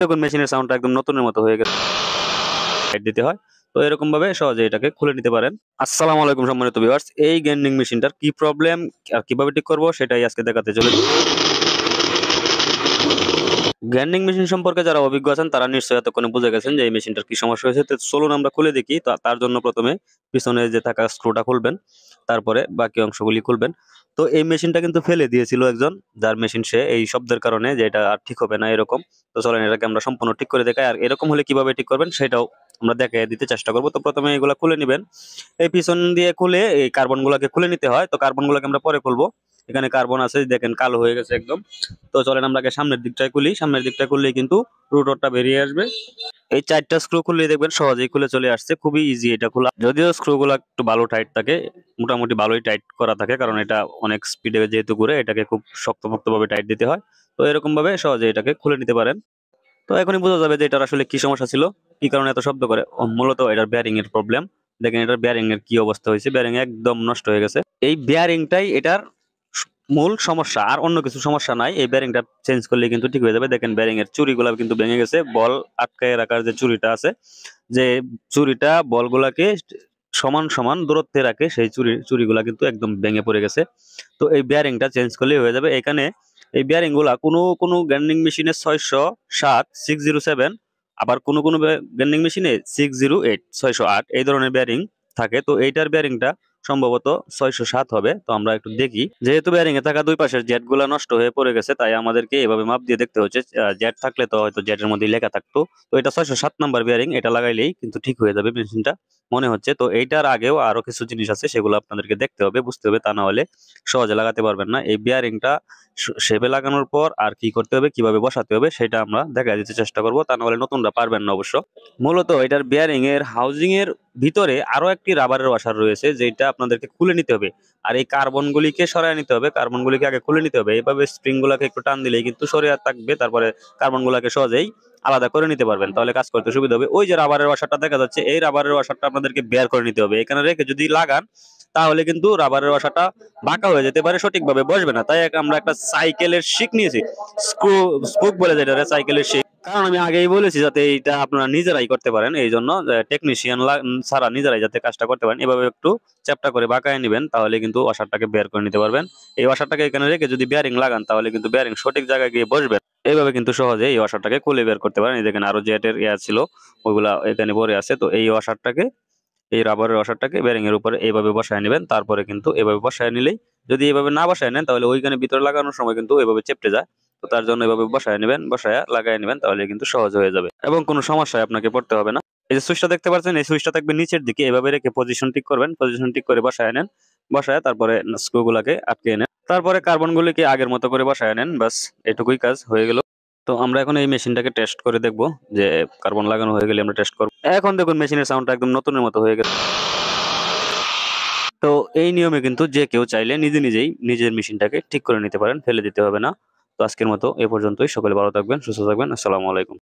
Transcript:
দেখুন মেশিনের সাউন্ডটা একদম নতুনের মতো হয়ে গেছে, দিতে হয়। তো এরকম ভাবে সহজে এটাকে খুলে নিতে পারেন। আসসালামু আলাইকুম সম্মানিত ভিউয়ার্স, এই গ্যান্ডিং মেশিনটার কি প্রবলেম আর কিভাবে ঠিক করব সেটাই আজকে দেখাতে চলেছি। গ্যান্ডিং মেশিন সম্পর্কে যারা অভিজ্ঞ আছেন তারা নিশ্চয়ই এতক্ষণে বুঝে গেছেন যে এই মেশিনটার কি সমস্যা হয়েছে। তো চলুন আমরা খুলে দেখি। তার জন্য প্রথমে পিছনে যে থাকা স্ক্রুটা খুলবেন, তারপরে বাকি অংশগুলি খুলবেন। তো এই মেশিনটা কিন্তু ফেলে দিয়েছিল একজন, যার মেশিন সে এই শব্দের কারণে যে এটা আর ঠিক হবে না এরকম। তো চলেন এটাকে আমরা সম্পূর্ণ ঠিক করে দেখাই, আর এরকম হলে কিভাবে ঠিক করবেন সেটাও আমরা দেখে দিতে চেষ্টা করব। তো প্রথমে এগুলা খুলে নিবেন, এই পিছন দিয়ে খুলে এই কার্বন গুলাকে খুলে নিতে হয়। তো কার্বন গুলাকে আমরা পরে খুলবো। এখানে কার্বন আছে, দেখেন কালো হয়ে গেছে একদম। তো চলেন আমরা আগে সামনের দিকটাই খুলি, সামনের দিকটা খুললেই কিন্তু রোটরটা বেরিয়ে আসবে। এই 4টা স্ক্রু খুললেই দেখবেন সহজেই খুলে চলে আসছে, খুবই ইজি এটা খোলা। যদিও স্ক্রু গুলা একটু ভালো টাইট থাকে, মোটামুটি ভালোই টাইট করা থাকে, কারণ এটা অনেক স্পিডে যেহেতু ঘুরে এটাকে খুব শক্তপোক্ত ভাবে টাইট দিতে হয়। তো এরকম ভাবে সহজে এটাকে খুলে নিতে পারেন। তো এখনই বোঝা যাবে যে এটার আসলে কি সমস্যা ছিল, কি কারণে এত শব্দ করে। মূলত এটার বেয়ারিং এর প্রবলেম। দেখেন এটার বেয়ারিং এর কি অবস্থা হয়েছে, বেয়ারিং একদম নষ্ট হয়ে গেছে। এই বেয়ারিংটাই এটার মূল সমস্যা, আর অন্য কিছু সমস্যা নাই। এই বেয়ারিংটা চেঞ্জ করলে কিন্তু ঠিক হয়ে যাবে। দেখেন বেয়ারিং এর চুরিগুলা কিন্তু ভেঙে গেছে, বল আটকায় রাখার যে চুরিটা আছে, যে চুরিটা বলগুলাকে সমান সমান দূরত্বে রাখে, সেই চুরিগুলা কিন্তু একদম ভেঙে পড়ে গেছে। তো এই বেয়ারিংটা চেঞ্জ করলেই হয়ে যাবে। এখানে এই বেয়ারিং গুলা কোনো গ্রাইন্ডিং মেশিনে 607 আবার কোনো গ্রাইন্ডিং মেশিনে 608 এই ধরনের বেয়ারিং থাকে। তো এইটার বেয়ারিংটা সম্ভবত 607 হবে। তো আমরা একটু দেখি, যেহেতু বেয়ারিং এ থাকা দুই পাশের জেট গুলা নষ্ট হয়ে পড়ে গেছে, তাই আমাদেরকে এভাবে মাপ দিয়ে দেখতে হচ্ছে। জেট থাকলে তো হয়তো জেটের মধ্যে লেখা থাকতো। তো এটা 607 নাম্বার বেয়ারিং, এটা লাগাইলেই কিন্তু ঠিক হয়ে যাবে মেশিনটা মনে হচ্ছে। তো এইটার আগেও আরো কিছু জিনিস আছে, সেগুলো আপনাদেরকে দেখতে হবে, বুঝতে হবে, তা না হলে সহজে লাগাতে পারবেন না। এই বিয়ারিংটা শেপে লাগানোর পর আর কি করতে হবে, কিভাবে বসাতে হবে সেটা আমরা দেখা দিতে চেষ্টা করব, তা না হলে নতুনরা পারবেন না অবশ্য। মূলত এটার বিয়ারিং এর হাউজিং এর ভিতরে আরো একটি রাবারের ওয়াশার রয়েছে, যেটা আপনাদেরকে খুলে নিতে হবে। আর এই কার্বন গুলিকে সরায় নিতে হবে, কার্বন গুলিকে আগে খুলে নিতে হবে। এইভাবে স্প্রিং গুলাকে একটু টান দিলেই কিন্তু সরে থাকবে, তারপরে কার্বন গুলাকে সহজেই আলাদা করে নিতে পারবেন, তাহলে কাজ করতে সুবিধা হবে। ওই যে রাবারের ওয়াশারটা দেখা যাচ্ছে, এই রাবারের ওয়াশারটা আপনাদেরকে বের করে নিতে হবে। এখানে রেখে যদি লাগান তাহলে কিন্তু রাবারের ওয়াশারটা বাঁকা হয়ে যেতে পারে, সঠিকভাবে বসবে না। তাই আমরা একটা সাইকেলের শিক নিয়েছি, স্ক্রু স্পুক বলে যেটা সাইকেলের শিক। কারণ আমি আগেই বলেছি যাতে এটা আপনারা নিজেরাই করতে পারেন, এই জন্য টেকনিশিয়ান ছাড়া নিজেরাই যাতে কাজটা করতে পারেন। এভাবে একটু চ্যাপটা করে বাঁকায় নেবেন, তাহলে কিন্তু ওয়াশারটাকে বের করে নিতে পারবেন। এই ওয়াশারটাকে এখানে রেখে যদি বেয়ারিং লাগান তাহলে কিন্তু বেয়ারিং সঠিক জায়গায় গিয়ে বসবে। এইভাবে কিন্তু সহজে এই ওয়াশারটাকে খুলে বের করতে পারেন। এই দেখেন আরো জেটের ছিল, ওইগুলা এখানে ভরে আছে। তো এই ওয়াশারটাকে, এই রাবারের ওয়াশারটাকে বেরিং এর উপরে এইভাবে বসায় নেবেন। তারপরে কিন্তু এভাবে বসায় নিলেই, যদি এভাবে না বসায় নেন তাহলে ওইখানে ভিতরে লাগানোর সময় কিন্তু এভাবে চেপটে যায়। তো তার জন্য এভাবে বসায় নেবেন, বসায় লাগায় নেবেন, তাহলে কিন্তু সহজ হয়ে যাবে এবং কোনো সমস্যায় আপনাকে পড়তে হবে না। এই যে সুইচটা দেখতে পাচ্ছেন, এই সুইচটা থাকবে নিচের দিকে, এভাবে রেখে পজিশন ঠিক করবেন, পজিশন ঠিক করে বসায় নেন। বসায় তারপরে স্ক্রু গুলাকে আটকে নেন, তারপরে কার্বন গুলিকে আগের মতো করে বসায় নেন। বাস এটুকুই কাজ হয়ে গেল। তো আমরা এখন এই মেশিনটাকে টেস্ট করে দেখব, যে কার্বন লাগানো হয়ে গেলে আমরা টেস্ট করব। এখন দেখুন মেশিনের সাউন্ডটা একদম নতুনের মতো হয়ে গেছে। তো এই নিয়মে কিন্তু যে কেউ চাইলে নিজেই নিজের মেশিনটাকে ঠিক করে নিতে পারেন, ফেলে দিতে হবে না। তো আজকের মতো এ পর্যন্তই। সকলে ভালো থাকবেন, সুস্থ থাকবেন। আসসালামু আলাইকুম।